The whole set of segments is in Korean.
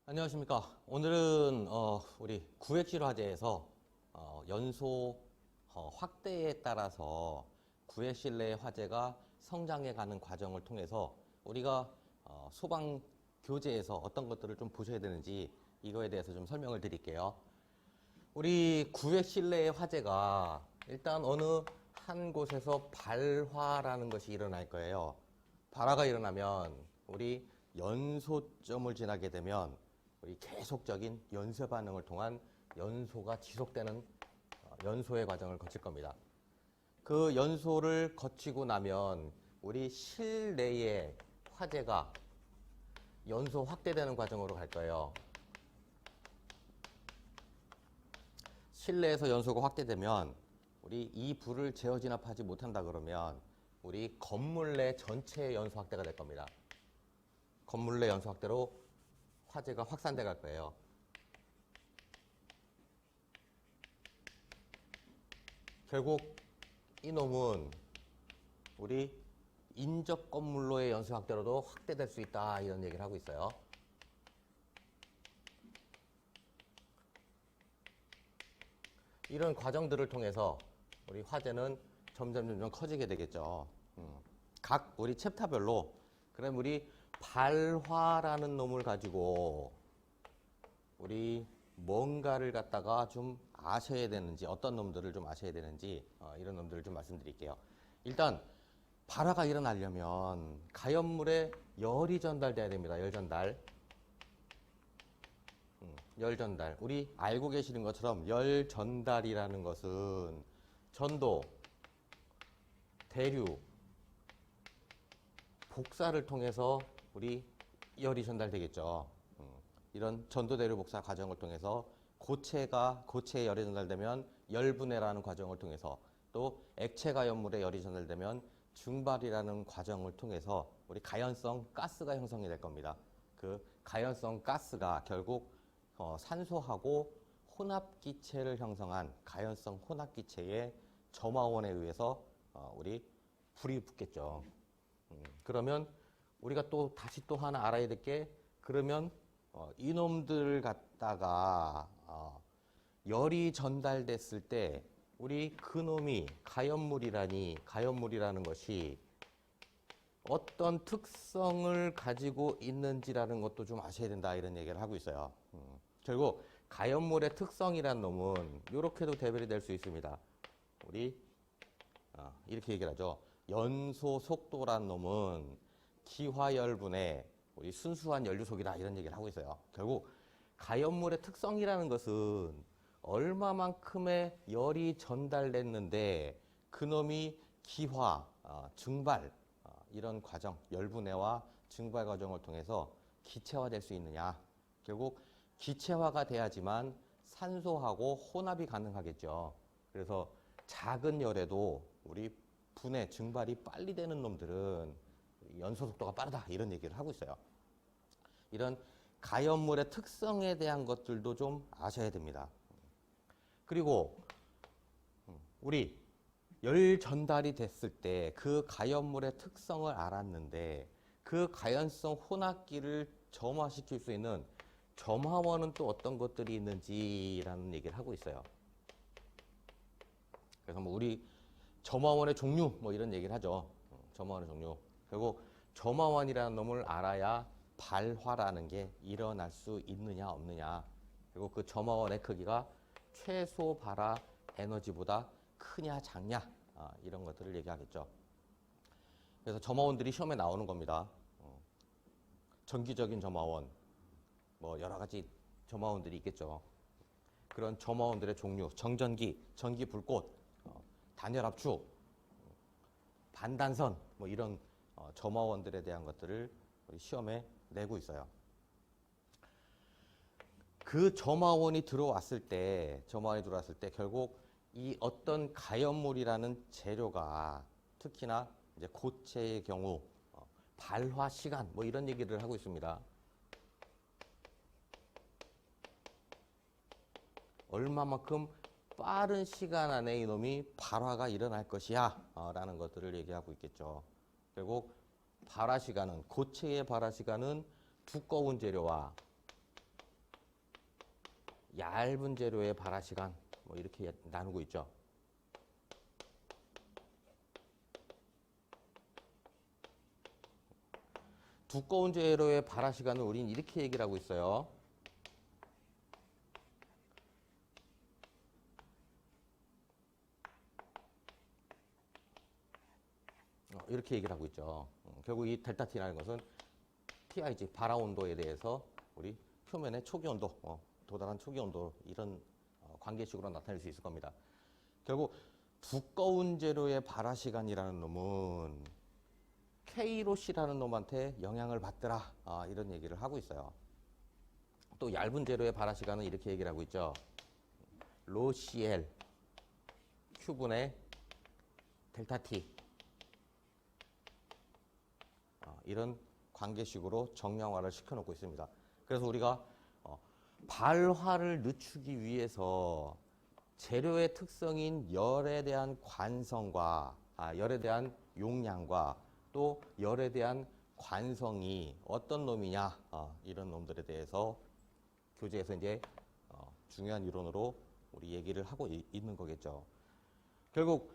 안녕하십니까. 오늘은 우리 구획실 화재에서 연소 확대에 따라서 구획실 내 화재가 성장해가는 과정을 통해서 우리가 소방 교재에서 어떤 것들을 좀 보셔야 되는지 이거에 대해서 좀 설명을 드릴게요. 우리 구획실 내의 화재가 일단 어느 한 곳에서 발화라는 것이 일어날 거예요. 발화가 일어나면 우리 연소점을 지나게 되면 우리 계속적인 연쇄 반응을 통한 연소가 지속되는 연소의 과정을 거칠 겁니다. 그 연소를 거치고 나면 우리 실내의 화재가 연소 확대되는 과정으로 갈 거예요. 실내에서 연소가 확대되면 우리 이 불을 제어 진압하지 못한다 그러면 우리 건물 내 전체의 연소 확대가 될 겁니다. 건물 내 연소 확대로 화재가 확산돼 갈 거예요. 결국 이놈은 우리 인접 건물로의 연소 확대로도 확대될 수 있다 이런 얘기를 하고 있어요. 이런 과정들을 통해서 우리 화재는 점점 커지게 되겠죠. 각 우리 챕터별로 그럼 우리 발화라는 놈을 가지고 우리 뭔가를 갖다가 좀 아셔야 되는지 어떤 놈들을 좀 아셔야 되는지 이런 놈들을 좀 말씀드릴게요. 일단 발화가 일어나려면 가연물에 열이 전달돼야 됩니다. 열 전달. 열 전달. 우리 알고 계시는 것처럼 열 전달이라는 것은 전도, 대류, 복사를 통해서 우리 열이 전달되겠죠. 이런 전도, 대류, 복사 과정을 통해서 고체에 열이 전달되면 열분해라는 과정을 통해서 또 액체 가연물에 열이 전달되면 증발이라는 과정을 통해서 우리 가연성 가스가 형성이 될 겁니다. 그 가연성 가스가 결국 산소하고 혼합기체를 형성한 가연성 혼합기체의 점화원에 의해서 우리 불이 붙겠죠. 그러면 우리가 또 다시 또 하나 알아야 될 게 그러면 이놈들 갖다가 열이 전달됐을 때 우리 그놈이 가연물이라는 것이 어떤 특성을 가지고 있는지라는 것도 좀 아셔야 된다 이런 얘기를 하고 있어요. 결국 가연물의 특성이란 놈은 이렇게도 대별이 될 수 있습니다. 우리 이렇게 얘기를 하죠. 연소 속도란 놈은 기화열분의 우리 순수한 연료속이다 이런 얘기를 하고 있어요. 결국 가연물의 특성이라는 것은 얼마만큼의 열이 전달됐는데 그놈이 기화, 증발 이런 과정, 열분해와 증발 과정을 통해서 기체화될 수 있느냐. 결국 기체화가 돼야지만 산소하고 혼합이 가능하겠죠. 그래서 작은 열에도 우리 분해, 증발이 빨리 되는 놈들은 연소 속도가 빠르다 이런 얘기를 하고 있어요. 이런 가연물의 특성에 대한 것들도 좀 아셔야 됩니다. 그리고 우리 열 전달이 됐을 때 그 가연물의 특성을 알았는데 그 가연성 혼합기를 점화시킬 수 있는 점화원은 또 어떤 것들이 있는지라는 얘기를 하고 있어요. 그래서 뭐 우리 점화원의 종류 뭐 이런 얘기를 하죠. 점화원의 종류. 결국 점화원이라는 놈을 알아야 발화라는 게 일어날 수 있느냐 없느냐. 그리고 그 점화원의 크기가 최소 발화 에너지보다 크냐 작냐 이런 것들을 얘기하겠죠. 그래서 점화원들이 시험에 나오는 겁니다. 전기적인 점화원, 뭐 여러 가지 점화원들이 있겠죠. 그런 점화원들의 종류, 정전기, 전기 불꽃, 단열 압축, 반단선 뭐 이런 점화원들에 대한 것들을 우리 시험에 내고 있어요. 그 점화원이 들어왔을 때 결국 이 어떤 가연물이라는 재료가 특히나 이제 고체의 경우 발화 시간 뭐 이런 얘기를 하고 있습니다. 얼마만큼 빠른 시간 안에 이놈이 발화가 일어날 것이야 라는 것들을 얘기하고 있겠죠. 결국 발화 시간은, 고체의 발화 시간은 두꺼운 재료와 얇은 재료의 발화 시간 뭐 이렇게 나누고 있죠. 두꺼운 재료의 발화 시간은 우리는 이렇게 얘기를 하고 있어요. 이렇게 얘기를 하고 있죠. 결국 이 델타 T라는 것은 TIG, 발화 온도에 대해서 우리 표면의 초기 온도, 도달한 초기 온도 이런 관계식으로 나타낼 수 있을 겁니다. 결국 두꺼운 재료의 발화 시간이라는 놈은 K로시라는 놈한테 영향을 받더라 이런 얘기를 하고 있어요. 또 얇은 재료의 발화 시간은 이렇게 얘기를 하고 있죠. 로Cl Q분의 델타 T 이런 관계식으로 정량화를 시켜놓고 있습니다. 그래서 우리가 발화를 늦추기 위해서 재료의 특성인 열에 대한 관성과 열에 대한 용량과 또 열에 대한 관성이 어떤 놈이냐 이런 놈들에 대해서 교재에서 이제 중요한 이론으로 우리 얘기를 하고 있는 거겠죠. 결국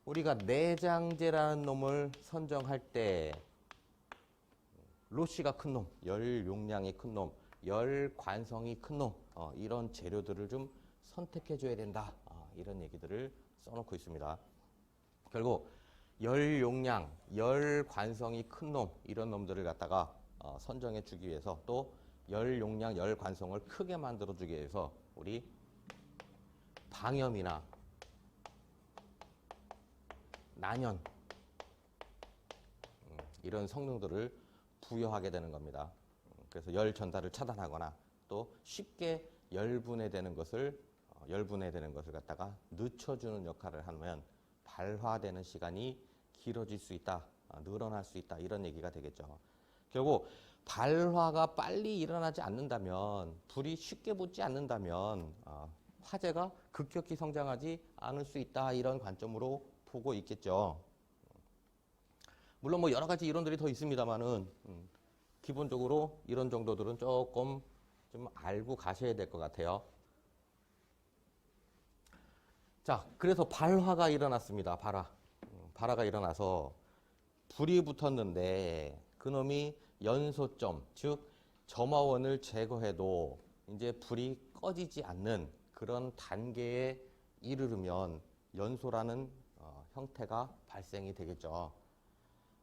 우리가 내장재라는 놈을 선정할 때 로시가 큰 놈, 열 용량이 큰 놈, 열 관성이 큰 놈 이런 재료들을 좀 선택해 줘야 된다 이런 얘기들을 써놓고 있습니다. 결국 열 용량, 열 관성이 큰 놈 이런 놈들을 갖다가 선정해 주기 위해서 또 열 용량, 열 관성을 크게 만들어 주기 위해서 우리 방염이나 난연 이런 성능들을 부여하게 되는 겁니다. 그래서 열 전달을 차단하거나 또 쉽게 열분해되는 것을 갖다가 늦춰주는 역할을 하면 발화되는 시간이 길어질 수 있다, 늘어날 수 있다 이런 얘기가 되겠죠. 결국 발화가 빨리 일어나지 않는다면, 불이 쉽게 붙지 않는다면 화재가 급격히 성장하지 않을 수 있다 이런 관점으로 보고 있겠죠. 물론 뭐 여러 가지 이론들이 더 있습니다만은 기본적으로 이런 정도들은 조금 좀 알고 가셔야 될 것 같아요. 자, 그래서 발화가 일어났습니다. 발화가 일어나서 불이 붙었는데 그놈이 연소점, 즉 점화원을 제거해도 이제 불이 꺼지지 않는 그런 단계에 이르르면 연소라는 형태가 발생이 되겠죠.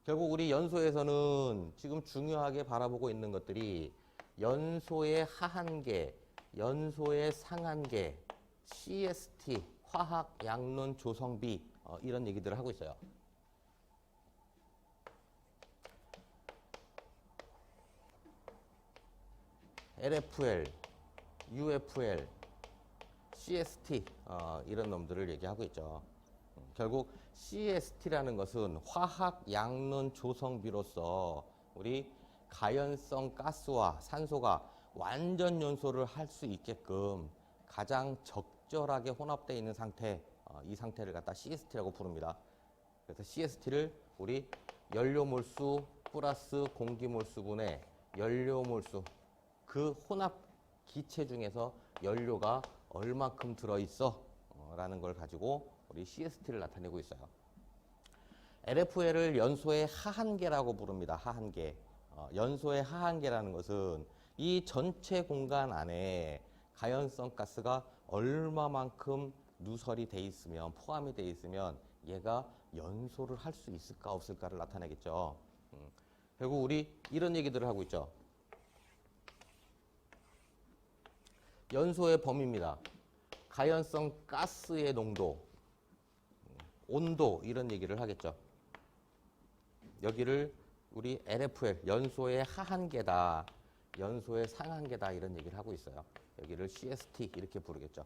결국 우리 연소에서는 지금 중요하게 바라보고 있는 것들이 연소의 하한계, 연소의 상한계, CST, 화학 양론 조성비 이런 얘기들을 하고 있어요. LFL, UFL, CST 이런 놈들을 얘기하고 있죠. 결국 CST라는 것은 화학 양론 조성비로서 우리 가연성 가스와 산소가 완전 연소를 할 수 있게끔 가장 적절하게 혼합되어 있는 상태, 이 상태를 갖다 CST라고 부릅니다. 그래서 CST를 우리 연료몰수 플러스 공기몰수분의 연료몰수, 그 혼합 기체 중에서 연료가 얼마큼 들어있어 라는 걸 가지고 우리 CST를 나타내고 있어요. LFL을 연소의 하한계라고 부릅니다. 하한계. 연소의 하한계라는 것은 이 전체 공간 안에 가연성 가스가 얼마만큼 누설이 돼 있으면, 포함이 돼 있으면 얘가 연소를 할 수 있을까 없을까를 나타내겠죠. 결국 우리 이런 얘기들을 하고 있죠. 연소의 범위입니다. 가연성 가스의 농도, 온도 이런 얘기를 하겠죠. 여기를 우리 LFL, 연소의 하한계다, 연소의 상한계다 이런 얘기를 하고 있어요. 여기를 CST 이렇게 부르겠죠.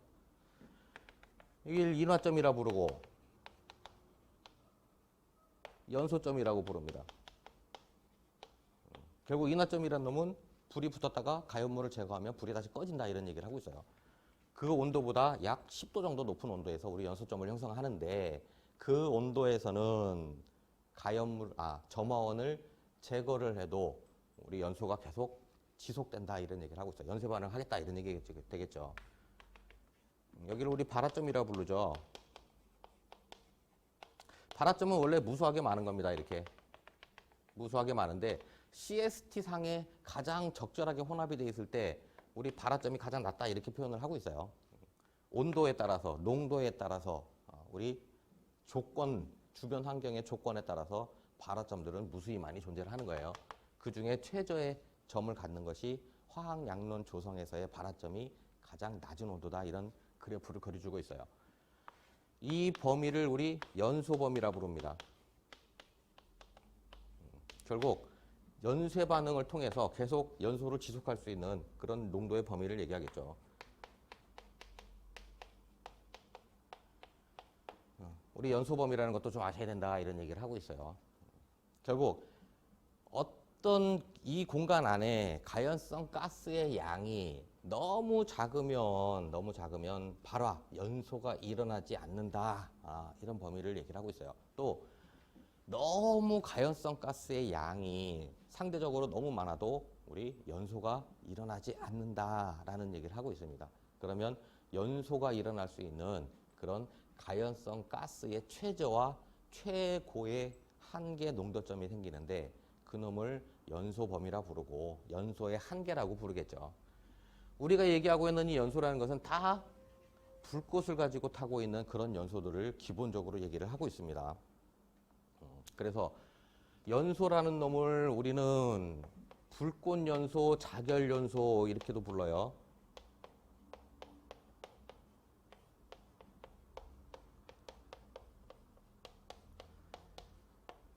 여기를 인화점이라 부르고 연소점이라고 부릅니다. 결국 인화점이라는 놈은 불이 붙었다가 가연물을 제거하면 불이 다시 꺼진다 이런 얘기를 하고 있어요. 그 온도보다 약 10도 정도 높은 온도에서 우리 연소점을 형성하는데 그 온도에서는 점화원을 제거를 해도 우리 연소가 계속 지속된다 이런 얘기를 하고 있어요. 연쇄 반응을 하겠다 이런 얘기 되겠죠. 여기를 우리 발화점이라고 부르죠. 발화점은 원래 무수하게 많은 겁니다. 이렇게 무수하게 많은데 CST 상에 가장 적절하게 혼합이 되어 있을 때 우리 발화점이 가장 낮다 이렇게 표현을 하고 있어요. 온도에 따라서, 농도에 따라서 우리 조건, 주변 환경의 조건에 따라서 발화점들은 무수히 많이 존재를 하는 거예요. 그 중에 최저의 점을 갖는 것이 화학 양론 조성에서의 발화점이 가장 낮은 온도다 이런 그래프를 그려주고 있어요. 이 범위를 우리 연소 범위라 부릅니다. 결국 연쇄 반응을 통해서 계속 연소를 지속할 수 있는 그런 농도의 범위를 얘기하겠죠. 우리 연소 범위라는 것도 좀 아셔야 된다 이런 얘기를 하고 있어요. 결국 어떤 이 공간 안에 가연성 가스의 양이 너무 작으면 발화, 연소가 일어나지 않는다. 이런 범위를 얘기를 하고 있어요. 또 너무 가연성 가스의 양이 상대적으로 너무 많아도 우리 연소가 일어나지 않는다라는 얘기를 하고 있습니다. 그러면 연소가 일어날 수 있는 그런 가연성 가스의 최저와 최고의 한계 농도점이 생기는데 그놈을 연소 범위라 부르고 연소의 한계라고 부르겠죠. 우리가 얘기하고 있는 이 연소라는 것은 다 불꽃을 가지고 타고 있는 그런 연소들을 기본적으로 얘기를 하고 있습니다. 그래서 연소라는 놈을 우리는 불꽃 연소, 자결 연소 이렇게도 불러요.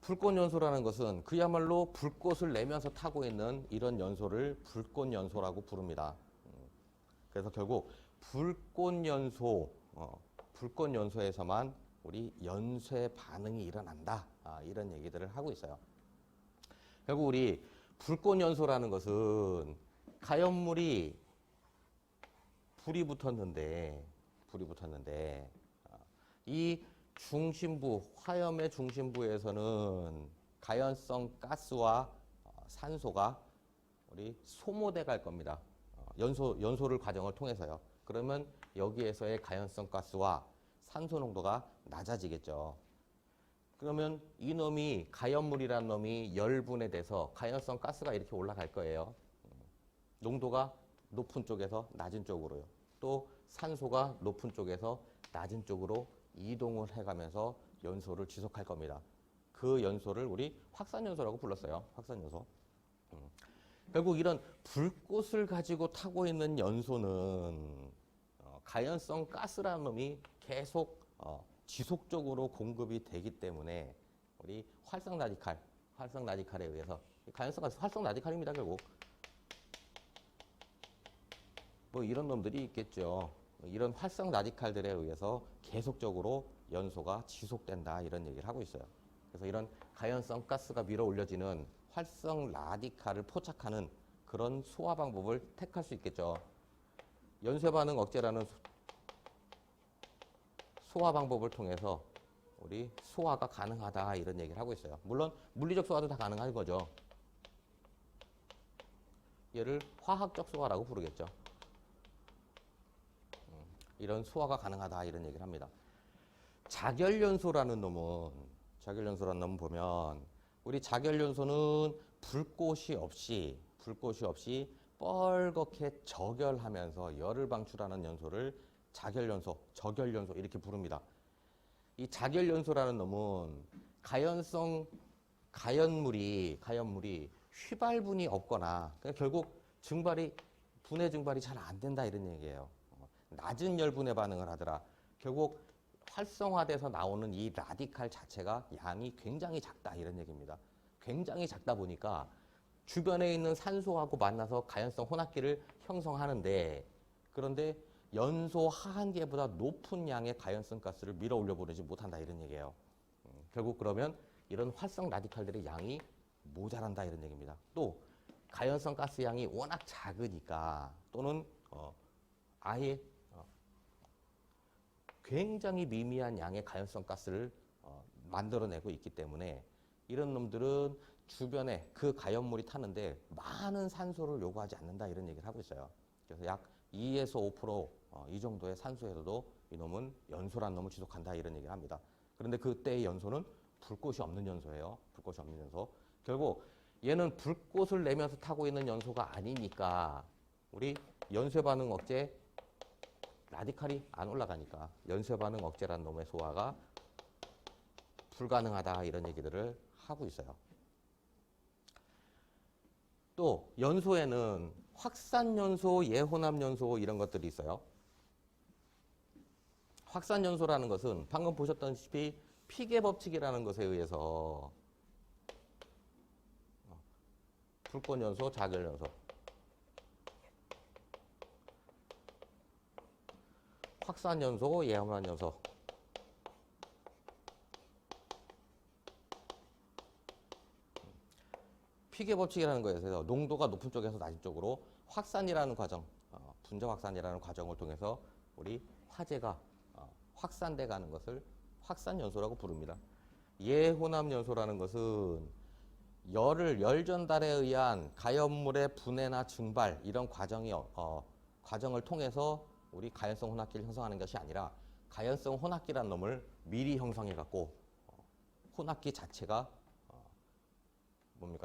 불꽃 연소라는 것은 그야말로 불꽃을 내면서 타고 있는 이런 연소를 불꽃 연소라고 부릅니다. 그래서 결국 불꽃 연소에서만 우리 연쇄 반응이 일어난다. 이런 얘기들을 하고 있어요. 결국 우리 불꽃 연소라는 것은 가연물이 불이 붙었는데 이 중심부, 화염의 중심부에서는 가연성 가스와 산소가 우리 소모돼 갈 겁니다. 연소를 과정을 통해서요. 그러면 여기에서의 가연성 가스와 산소 농도가 낮아지겠죠. 그러면 이놈이 가연물이라는 놈이 열분해 돼서 가연성 가스가 이렇게 올라갈 거예요. 농도가 높은 쪽에서 낮은 쪽으로요. 또 산소가 높은 쪽에서 낮은 쪽으로 이동을 해가면서 연소를 지속할 겁니다. 그 연소를 우리 확산연소라고 불렀어요. 확산연소. 결국 이런 불꽃을 가지고 타고 있는 연소는 가연성 가스라는 놈이 계속 지속적으로 공급이 되기 때문에 우리 활성 라디칼에 의해서 가연성 가스 활성 라디칼입니다. 결국 뭐 이런 놈들이 있겠죠. 이런 활성 라디칼들에 의해서 계속적으로 연소가 지속된다 이런 얘기를 하고 있어요. 그래서 이런 가연성 가스가 밀어 올려지는 활성 라디칼을 포착하는 그런 소화 방법을 택할 수 있겠죠. 연쇄 반응 억제라는 소화 방법을 통해서 우리 소화가 가능하다 이런 얘기를 하고 있어요. 물론 물리적 소화도 다 가능한 거죠. 얘를 화학적 소화라고 부르겠죠. 이런 소화가 가능하다 이런 얘기를 합니다. 자결연소라는 놈은 보면 우리 자결연소는 불꽃이 없이 뻘겋게 저결하면서 열을 방출하는 연소를 자결연소, 저결연소 이렇게 부릅니다. 이 자결연소라는 놈은 가연물이 휘발분이 없거나 그러니까 결국 분해 증발이 잘 안 된다 이런 얘기예요. 낮은 열분해 반응을 하더라. 결국 활성화돼서 나오는 이 라디칼 자체가 양이 굉장히 작다 이런 얘기입니다. 굉장히 작다 보니까 주변에 있는 산소하고 만나서 가연성 혼합기를 형성하는데 그런데 연소 하한계보다 높은 양의 가연성 가스를 밀어 올려 보내지 못한다 이런 얘기예요. 결국 그러면 이런 활성 라디칼들의 양이 모자란다 이런 얘기입니다. 또 가연성 가스 양이 워낙 작으니까 또는 아예 굉장히 미미한 양의 가연성 가스를 만들어내고 있기 때문에 이런 놈들은 주변에 그 가연물이 타는데 많은 산소를 요구하지 않는다 이런 얘기를 하고 있어요. 그래서 약 2에서 5%이 정도의 산소에서도 이놈은 연소란 놈을 지속한다 이런 얘기를 합니다. 그런데 그때의 연소는 불꽃이 없는 연소예요. 불꽃이 없는 연소. 결국 얘는 불꽃을 내면서 타고 있는 연소가 아니니까 우리 연쇄 반응 억제 라디칼이 안 올라가니까 연쇄 반응 억제라는 놈의 소화가 불가능하다 이런 얘기들을 하고 있어요. 또 연소에는 확산연소, 예혼합연소 이런 것들이 있어요. 확산연소라는 것은 방금 보셨다시피 피계 법칙이라는 것에 의해서 불꽃연소, 자결연소 확산연소, 예혼합연소 피계 법칙이라는 것에서 농도가 높은 쪽에서 낮은 쪽으로 확산이라는 과정, 분자 확산이라는 과정을 통해서 우리 화재가 확산돼 가는 것을 확산연소라고 부릅니다. 예혼합연소라는 것은 열 전달에 의한 가연물의 분해나 증발 이런 과정을 통해서 우리 가연성 혼합기를 형성하는 것이 아니라 가연성 혼합기라는 놈을 미리 형성해 갖고 혼합기 자체가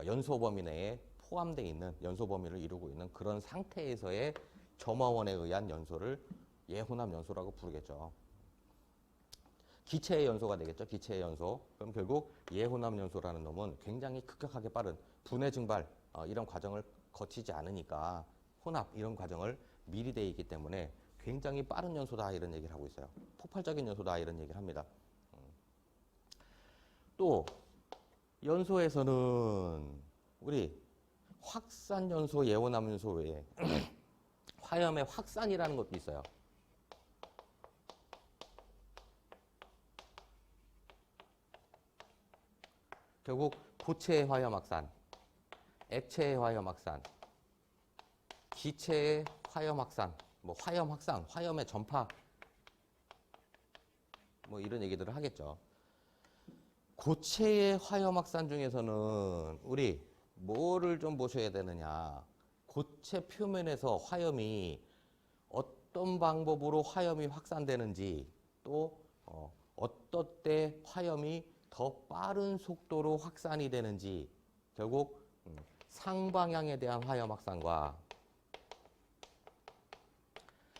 연소 범위 내에 포함되어 있는 연소 범위를 이루고 있는 그런 상태에서의 점화원에 의한 연소를 예혼합 연소라고 부르겠죠. 기체의 연소가 되겠죠. 기체의 연소. 그럼 결국 예혼합 연소라는 놈은 굉장히 급격하게 빠른 분해 증발 이런 과정을 거치지 않으니까 혼합 이런 과정을 미리 돼 있기 때문에 굉장히 빠른 연소다 이런 얘기를 하고 있어요. 폭발적인 연소다 이런 얘기를 합니다. 또 연소에서는 우리 확산 연소, 예혼합 연소 외에 화염의 확산이라는 것도 있어요. 결국 고체의 화염 확산, 액체의 화염 확산, 기체의 화염 확산, 화염 확산, 화염의 전파 이런 얘기들을 하겠죠. 고체의 화염 확산 중에서는 우리 뭐를 좀 보셔야 되느냐. 고체 표면에서 화염이 어떤 방법으로 화염이 확산되는지 또 어떤 때 화염이 더 빠른 속도로 확산이 되는지 결국 상방향에 대한 화염 확산과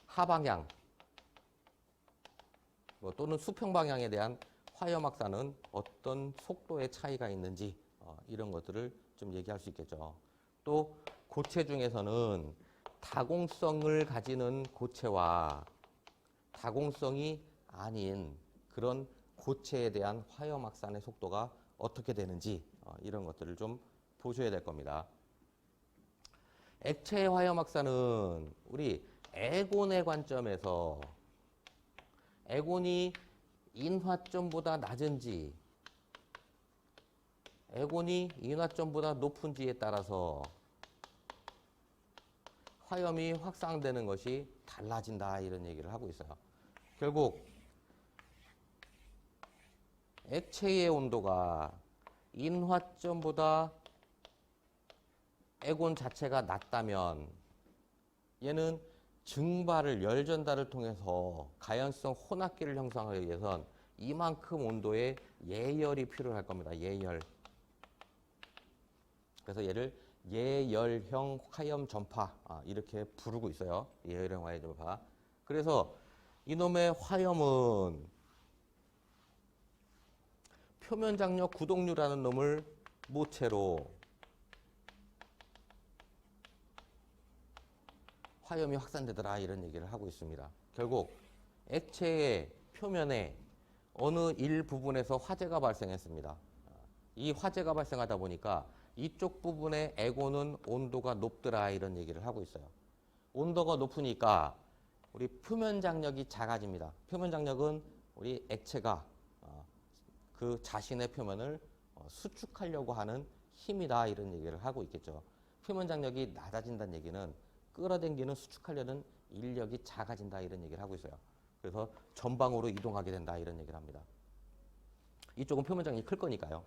하방향 또는 수평 방향에 대한 화염 확산은 어떤 속도의 차이가 있는지 이런 것들을 좀 얘기할 수 있겠죠. 또 고체 중에서는 다공성을 가지는 고체와 다공성이 아닌 그런 고체에 대한 화염 확산의 속도가 어떻게 되는지 이런 것들을 좀 보셔야 될 겁니다. 액체의 화염 확산은 우리 에곤의 관점에서 에곤이 인화점보다 낮은지 에곤이 인화점보다 높은지에 따라서 화염이 확산되는 것이 달라진다 이런 얘기를 하고 있어요. 결국 액체의 온도가 인화점보다 에곤 자체가 낮다면 얘는 증발을 열 전달을 통해서 가연성 혼합기를 형성하기 위해선 이만큼 온도의 예열이 필요할 겁니다. 예열. 그래서 얘를 예열형 화염 전파 이렇게 부르고 있어요. 예열형 화염 전파. 그래서 이놈의 화염은 표면 장력 구독류라는 놈을 모체로 화염이 확산되더라 이런 얘기를 하고 있습니다. 결국 액체의 표면에 어느 일부분에서 화재가 발생했습니다. 이 화재가 발생하다 보니까 이쪽 부분의 에곤은 온도가 높더라 이런 얘기를 하고 있어요. 온도가 높으니까 우리 표면 장력이 작아집니다. 표면 장력은 우리 액체가 그 자신의 표면을 수축하려고 하는 힘이다 이런 얘기를 하고 있겠죠. 표면 장력이 낮아진다는 얘기는 끌어당기는 수축하려는 인력이 작아진다 이런 얘기를 하고 있어요. 그래서 전방으로 이동하게 된다 이런 얘기를 합니다. 이쪽은 표면장이 클 거니까요.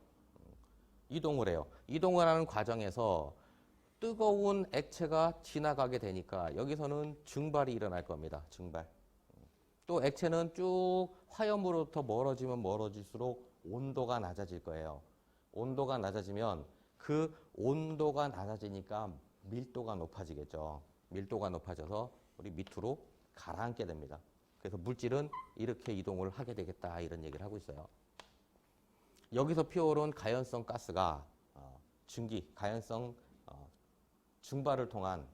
이동을 해요. 이동을 하는 과정에서 뜨거운 액체가 지나가게 되니까 여기서는 증발이 일어날 겁니다. 증발. 또 액체는 쭉 화염으로부터 멀어지면 멀어질수록 온도가 낮아질 거예요. 온도가 낮아지면 그 온도가 낮아지니까 밀도가 높아지겠죠. 밀도가 높아져서 우리 밑으로 가라앉게 됩니다. 그래서 물질은 이렇게 이동을 하게 되겠다 이런 얘기를 하고 있어요. 여기서 피어오른 가연성 가스가 증기, 가연성 증발을 통한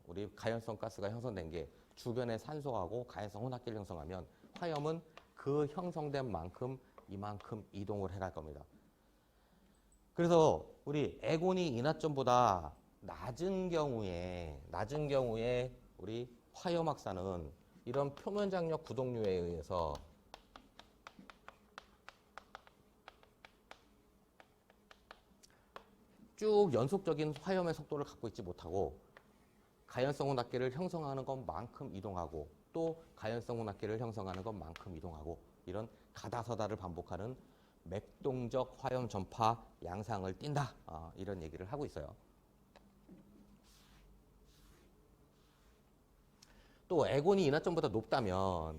우리 가연성 가스가 형성된 게 주변의 산소하고 가연성 혼합기를 형성하면 화염은 그 형성된 만큼 이만큼 이동을 해갈 겁니다. 그래서 우리 에곤이 인화점보다 낮은 경우에 우리 화염 확산은 이런 표면 장력 구동류에 의해서 쭉 연속적인 화염의 속도를 갖고 있지 못하고 가연성 혼합기를 형성하는 것만큼 이동하고 또 가연성 혼합기를 형성하는 것만큼 이동하고 이런 가다서다를 반복하는 맥동적 화염 전파 양상을 띈다. 이런 얘기를 하고 있어요. 또 에곤이 인화점보다 높다면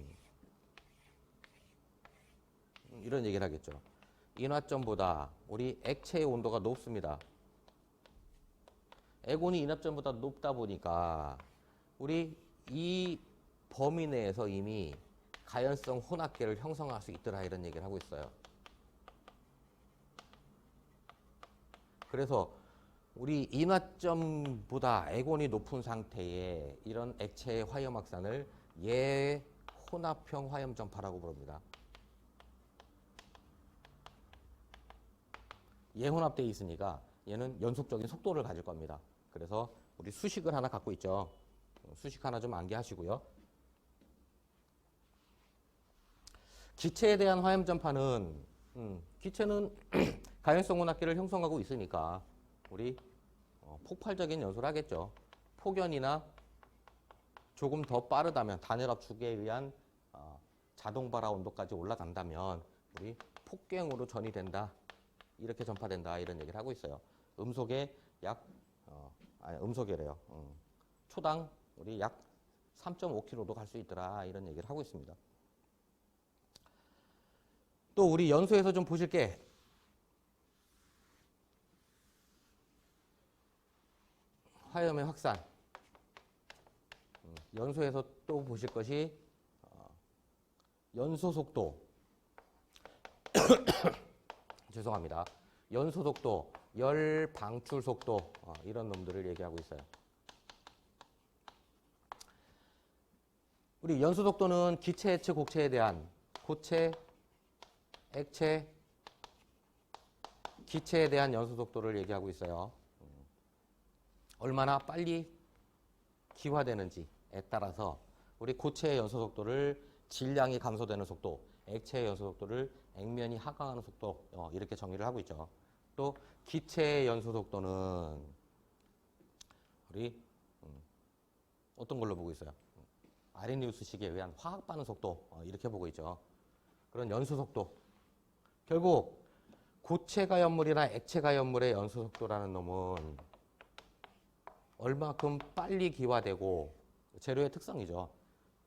이런 얘기를 하겠죠. 인화점보다 우리 액체의 온도가 높습니다. 에곤이 인화점보다 높다 보니까 우리 이 범위 내에서 이미 가연성 혼합계를 형성할 수 있더라 이런 얘기를 하고 있어요. 그래서 우리 인화점보다 에곤이 높은 상태의 이런 액체의 화염 확산을 예혼합형 화염 전파라고 부릅니다. 예혼합되어 있으니까 얘는 연속적인 속도를 가질 겁니다. 그래서 우리 수식을 하나 갖고 있죠. 수식 하나 좀 암기하시고요. 기체에 대한 화염 전파는 기체는 가연성 혼합기를 형성하고 있으니까 우리 폭발적인 연소를 하겠죠. 폭연이나 조금 더 빠르다면 단열 압축에 의한 자동 발화 온도까지 올라간다면 우리 폭갱으로 전이 된다. 이렇게 전파된다. 이런 얘기를 하고 있어요. 음속에 음속이래요. 초당 우리 약 3.5km도 갈 수 있더라. 이런 얘기를 하고 있습니다. 또 우리 연소에서 좀 보실 게 화염의 확산. 연소에서 또 보실 것이 연소 속도. 죄송합니다. 연소 속도, 열 방출 속도 이런 놈들을 얘기하고 있어요. 우리 연소 속도는 기체, 액체, 곡체에 대한 고체, 액체, 기체에 대한 연소 속도를 얘기하고 있어요. 얼마나 빨리 기화되는지에 따라서 우리 고체의 연소 속도를 질량이 감소되는 속도, 액체의 연소 속도를 액면이 하강하는 속도 이렇게 정의를 하고 있죠. 또 기체의 연소 속도는 우리 어떤 걸로 보고 있어요? 아레니우스식에 의한 화학 반응 속도 이렇게 보고 있죠. 그런 연소 속도. 결국 고체 가연물이나 액체 가연물의 연소 속도라는 놈은 얼마큼 빨리 기화되고 재료의 특성이죠.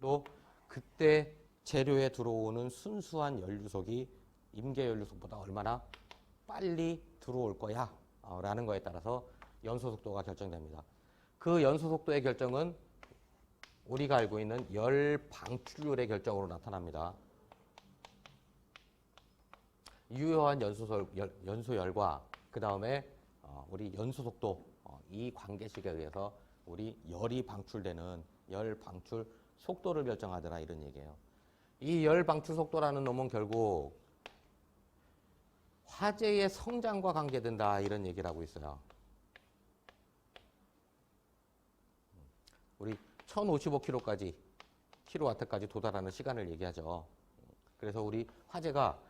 또 그때 재료에 들어오는 순수한 연료속이 임계 연료속보다 얼마나 빨리 들어올 거야 라는 거에 따라서 연소 속도가 결정됩니다. 그 연소 속도의 결정은 우리가 알고 있는 열 방출률의 결정으로 나타납니다. 유효한 연소열과 그 다음에 우리 연소 속도 이 관계식에 의해서 우리 열이 방출되는 열 방출 속도를 결정하더라 이런 얘기예요. 이 열 방출 속도라는 놈은 결국 화재의 성장과 관계된다 이런 얘기를 하고 있어요. 우리 1055kW까지 도달하는 시간을 얘기하죠. 그래서 우리 화재가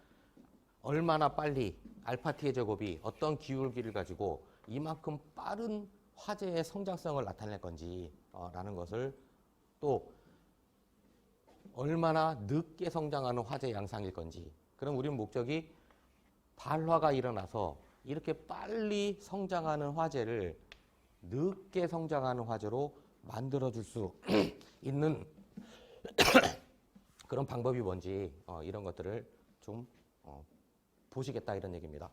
얼마나 빨리 알파-T의 제곱이 어떤 기울기를 가지고 이만큼 빠른 화재의 성장성을 나타낼 건지 라는 것을 또 얼마나 늦게 성장하는 화재 양상일 건지. 그럼 우리는 목적이 발화가 일어나서 이렇게 빨리 성장하는 화재를 늦게 성장하는 화재로 만들어줄 수 있는 그런 방법이 뭔지 이런 것들을 좀 보시겠다 이런 얘기입니다.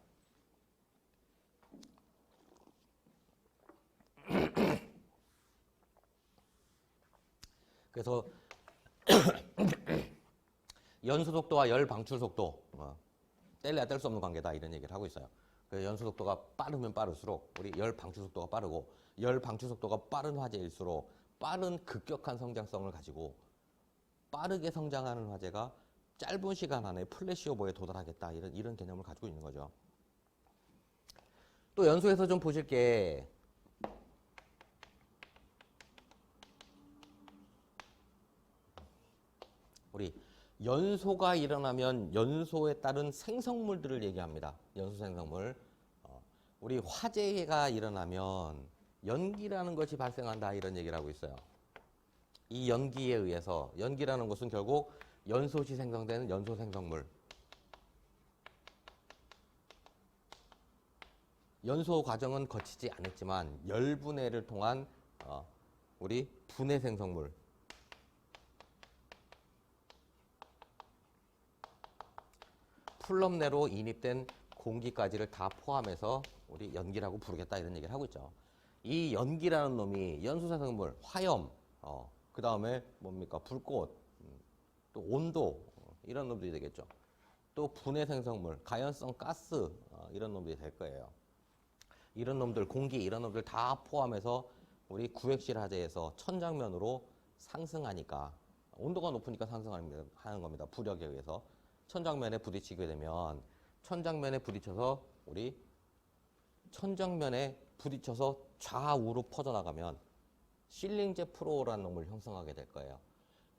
그래서 연소 속도와 열 방출 속도 뗄래야 뗄 수 없는 관계다 이런 얘기를 하고 있어요. 연소 속도가 빠르면 빠를수록 우리 열 방출 속도가 빠르고 열 방출 속도가 빠른 화재일수록 빠른 급격한 성장성을 가지고 빠르게 성장하는 화재가 짧은 시간 안에 플래시 오버에 도달하겠다 이런 개념을 가지고 있는 거죠. 또 연소에서 좀 보실 게 우리 연소가 일어나면 연소에 따른 생성물들을 얘기합니다. 연소 생성물. 우리 화재가 일어나면 연기라는 것이 발생한다 이런 얘기를 하고 있어요. 이 연기에 의해서 연기라는 것은 결국 연소 시 생성되는 연소 생성물. 연소 과정은 거치지 않았지만 열분해를 통한 우리 분해 생성물. 플럼 내로 인입된 공기까지를 다 포함해서 우리 연기라고 부르겠다 이런 얘기를 하고 있죠. 이 연기라는 놈이 연소생성물, 화염, 그 다음에 뭡니까 불꽃, 또 온도 이런 놈들이 되겠죠. 또 분해 생성물, 가연성 가스 이런 놈들이 될 거예요. 이런 놈들, 공기 이런 놈들 다 포함해서 우리 구획실 화재에서 천장면으로 상승하니까 온도가 높으니까 상승하는 겁니다. 부력에 의해서. 천장면에 부딪히게 되면 천장면에 부딪혀서 우리 천장면에 부딪혀서 좌우로 퍼져나가면 실링제 프로라는 놈을 형성하게 될 거예요.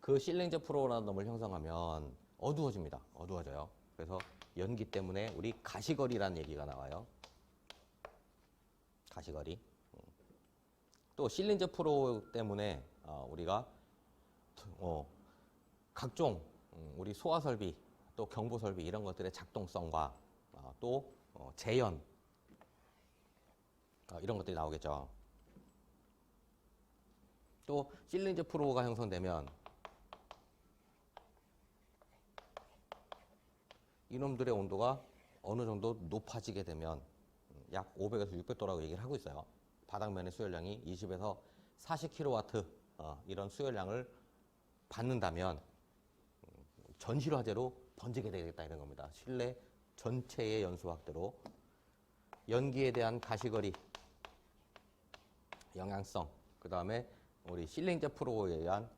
그 실링제 프로라는 놈을 형성하면 어두워집니다. 어두워져요. 그래서 연기 때문에 우리 가시거리라는 얘기가 나와요. 가시거리. 또 실링제 프로 때문에 우리가 각종 우리 소화 설비 또 경보 설비 이런 것들의 작동성과 또 재현 이런 것들이 나오겠죠. 또 실링제 프로가 형성되면 이놈들의 온도가 어느 정도 높아지게 되면 약 500에서 600도라고 얘기를 하고 있어요. 바닥면의 수열량이 20에서 40kW 이런 수열량을 받는다면 전실 화재로 번지게 되겠다 이런 겁니다. 실내 전체의 연소 확대로 연기에 대한 가시거리, 영향성, 그 다음에 우리 실링제 프로에 의한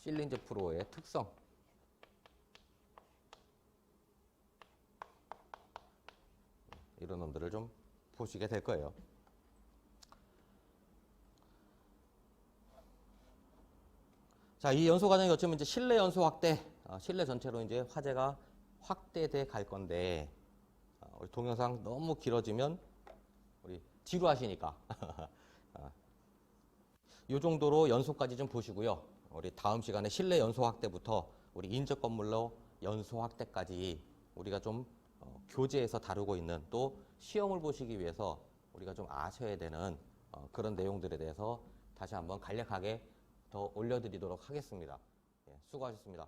실링제 프로의 특성, 이런 놈들을 좀 보시게 될 거예요. 자, 이 연소 과정이 어쩌면 이제 실내 연소 확대, 실내 전체로 이제 화재가 확대돼 갈 건데, 우리 동영상 너무 길어지면 우리 지루하시니까 이 정도로 연소까지 좀 보시고요. 우리 다음 시간에 실내 연소 확대부터 우리 인접 건물로 연소 확대까지 우리가 좀 교재에서 다루고 있는 또 시험을 보시기 위해서 우리가 좀 아셔야 되는 그런 내용들에 대해서 다시 한번 간략하게 더 올려드리도록 하겠습니다. 예, 수고하셨습니다.